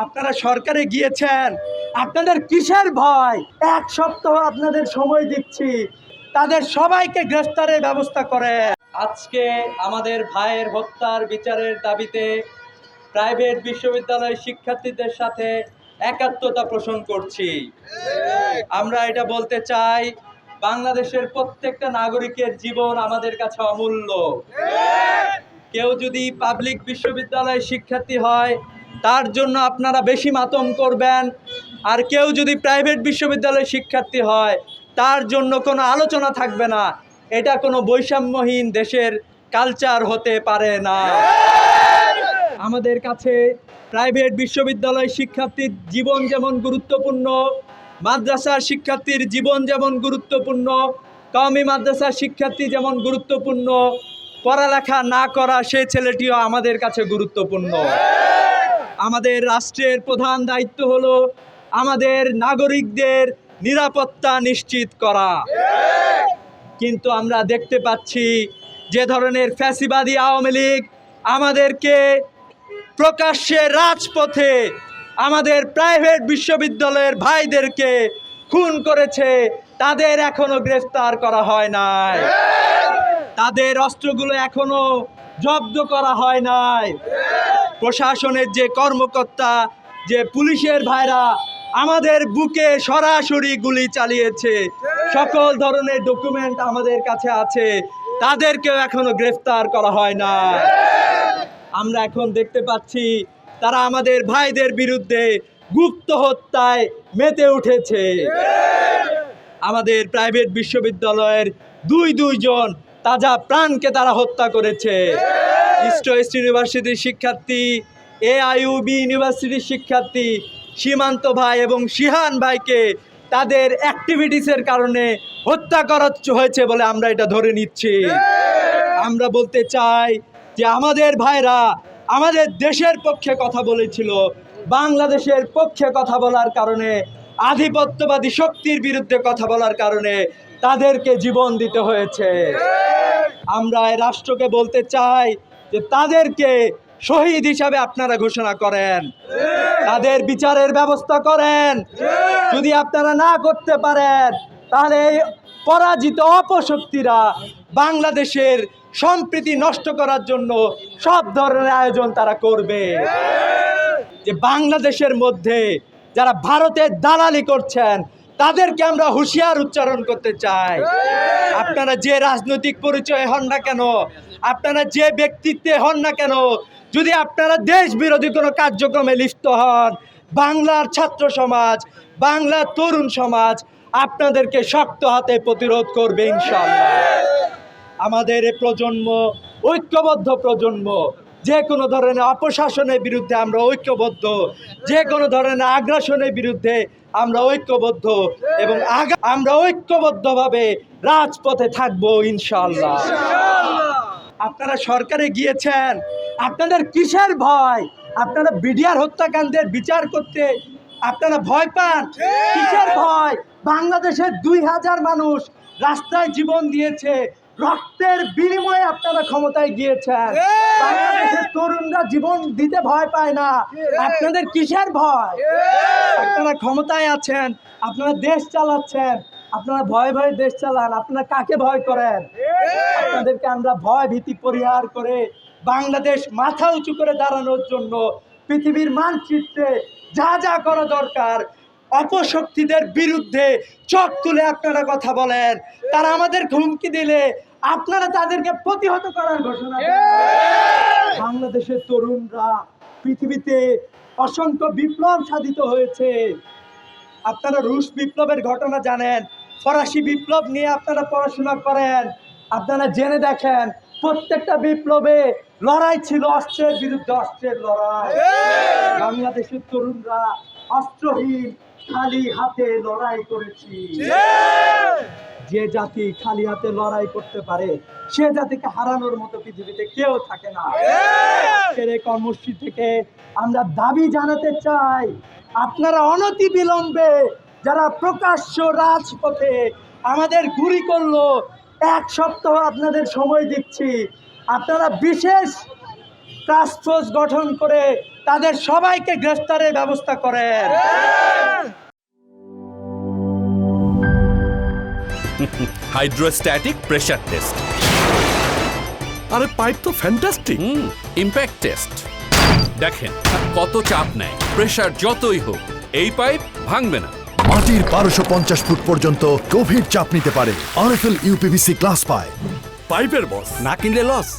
আপনারা সরকারে গিয়েছেন, আপনাদের কিসের ভয়? এক সপ্তাহ আপনাদের সময় দিচ্ছি, তাদের সবাইকে গ্রেফতারের ব্যবস্থা করে। আজকে আমাদের ভাইয়ের হত্যার বিচারের দাবিতে প্রাইভেট বিশ্ববিদ্যালয়ের শিক্ষার্থীদের সাথে একাত্মতা পোষণ করছি। আমরা এটা বলতে চাই, বাংলাদেশের প্রত্যেকটা নাগরিকের জীবন আমাদের কাছে অমূল্য। কেউ যদি পাবলিক বিশ্ববিদ্যালয়ের শিক্ষার্থী হয়, তার জন্য আপনারা বেশি মাতম করবেন, আর কেউ যদি প্রাইভেট বিশ্ববিদ্যালয়ের শিক্ষার্থী হয়, তার জন্য কোনো আলোচনা থাকবে না। এটা কোনো বৈষম্যহীন দেশের কালচার হতে পারে না। আমাদের কাছে প্রাইভেট বিশ্ববিদ্যালয় শিক্ষার্থীর জীবন যেমন গুরুত্বপূর্ণ, মাদ্রাসার শিক্ষার্থীর জীবন যেমন গুরুত্বপূর্ণ, কওমি মাদ্রাসার শিক্ষার্থী যেমন গুরুত্বপূর্ণ, পড়ালেখা না করা সে ছেলেটিও আমাদের কাছে গুরুত্বপূর্ণ। আমাদের রাষ্ট্রের প্রধান দায়িত্ব হলো আমাদের নাগরিকদের নিরাপত্তা নিশ্চিত করা। কিন্তু আমরা দেখতে পাচ্ছি যে ধরনের ফ্যাসিবাদী আওয়ামী লীগ আমাদেরকে প্রকাশ্যে রাজপথে আমাদের প্রাইভেট বিশ্ববিদ্যালয়ের ভাইদেরকে খুন করেছে, তাদের এখনো গ্রেফতার করা হয় নাই, তাদের অস্ত্রগুলো এখনো জব্দ করা হয় নাই। প্রশাসনের যে কর্মকর্তা, যে পুলিশের ভাইরা আমাদের বুকে সরাসরি গুলি চালিয়েছে, সকল ধরনের ডকুমেন্ট আমাদের কাছে আছে, তাদেরকেও এখনো গ্রেফতার করা হয় না। আমরা এখন দেখতে পাচ্ছি তারা আমাদের ভাইদের বিরুদ্ধে গুপ্ত হত্যায় মেতে উঠেছে। আমাদের প্রাইভেট বিশ্ববিদ্যালয়ের দুইজন তাজা প্রাণকে তারা হত্যা করেছে। ইস্ট ওয়েস্ট ইউনিভার্সিটির শিক্ষার্থী, AIUB ইউনিভার্সিটির শিক্ষার্থী সীমান্ত ভাই এবং শিহান ভাইকে তাদের অ্যাক্টিভিটিসের কারণে হত্যা করা হয়েছে বলে আমরা এটা ধরে নিচ্ছি। আমরা বলতে চাই যে আমাদের ভাইরা আমাদের দেশের পক্ষে কথা বলেছিল, বাংলাদেশের পক্ষে কথা বলার কারণে, আধিপত্যবাদী শক্তির বিরুদ্ধে কথা বলার কারণে তাদেরকে জীবন দিতে হয়েছে। আমরা এই রাষ্ট্রকে বলতে চাই যে তাদেরকে শহীদ হিসাবে আপনারা ঘোষণা করেন, তাদের বিচারের ব্যবস্থা করেন। যদি আপনারা না করতে পারেন, তাহলে পরাজিত অপশক্তিরা বাংলাদেশের সম্প্রীতি নষ্ট করার জন্য সব ধরনের আয়োজন তারা করবে। যে বাংলাদেশের মধ্যে যারা ভারতের দালালি করছেন, তাদেরকে আমরা হুঁশিয়ার উচ্চারণ করতে চাই। আপনারা যে রাজনৈতিক পরিচয় হন না কেন, আপনারা যে ব্যক্তিত্বে হন না কেন, যদি আপনারা দেশ বিরোধী কোনো কার্যক্রমে লিপ্ত হন, বাংলার ছাত্র সমাজ, বাংলার তরুণ সমাজ আপনাদেরকে শক্ত হাতে প্রতিরোধ করবে ইনশাআল্লাহ। আমাদের এই প্রজন্ম ঐক্যবদ্ধ প্রজন্ম, যে কোনো ধরনের অপশাসনের বিরুদ্ধে আমরা ঐক্যবদ্ধ, যে কোনো ধরনের আগ্রাসনের বিরুদ্ধে আমরা ঐক্যবদ্ধ, এবং আমরা ঐক্যবদ্ধভাবে রাজপথে থাকবো ইনশাআল্লাহ। আপনারা সরকারে গিয়েছেন, আপনাদের কিসের ভয়? আপনারা বিডিআর হত্যাকাণ্ডের বিচার করতে আপনারা ভয় পান? কিসের ভয়? বাংলাদেশের 2000 মানুষ রাস্তায় জীবন দিয়েছে, রক্তের বিনিময়ে আপনারা ক্ষমতায় গিয়েছেন। বাংলাদেশের তরুণরা জীবন দিতে ভয় পায় না, আপনাদের কিসের ভয়? আপনারা ক্ষমতায় আছেন, আপনারা দেশ চালাচ্ছেন, আপনারা ভয়ে ভয়ে দেশ চালান, আপনারা কাকে ভয় করেন? আপনাদেরকে আমরা ভয় ভীতি পরিহার করে বাংলাদেশ মাথা উঁচু করে দাঁড়ানোর জন্য পৃথিবীর মানচিত্রে যা যা করা দরকার, অপশক্তিদের বিরুদ্ধে চোখ তুলে আপনারা কথা বলেন, তারা আমাদের হুমকি দিলে আপনারা তাদেরকে প্রতিহত করার ঘোষণা দেন। বাংলাদেশের তরুণরা পৃথিবীতে অসংখ্য বিপ্লব সাধিত হয়েছে। আপনারা রুশ বিপ্লবের ঘটনা জানেন, ফরাসি বিপ্লব নিয়ে আপনারা পড়াশোনা করেন, আপনারা জেনে দেখেন প্রত্যেকটা বিপ্লবে লড়াই ছিল অস্ত্রের বিরুদ্ধে অস্ত্রের লড়াই। বাংলাদেশের তরুণরা অস্ত্রহীন খালি হাতে লড়াই করেছি। যে জাতি খালি হাতে লড়াই করতে পারে, সে জাতিকে হারানোর মতো পৃথিবীতে কেউ থাকে না। এই কর্মসূচি থেকে আমরা দাবি জানাতে চাই, আপনারা অনতি বিলম্বে যারা প্রকাশ্য রাজপথে আমাদের গুলি করলো, এক সপ্তাহ আপনাদের সময় দিচ্ছি, আপনারা বিশেষ টাস্ক ফোর্স গঠন করে তাদের সবাইকে গ্রেফতারের ব্যবস্থা করেন। Hydrostatic pressure test. আরে পাইপ তো ফ্যান্টাস্টিক। Impact test. দেখেন কত চাপ নেয়, প্রেসার যতই হোক এই পাইপ ভাঙবে না। মাটির 1250 ফুট পর্যন্ত গভীর চাপ নিতে পারে আরএফএল ইউপিভিসি গ্লাস পাইপ। পাইপের বস, না কিনলে লস।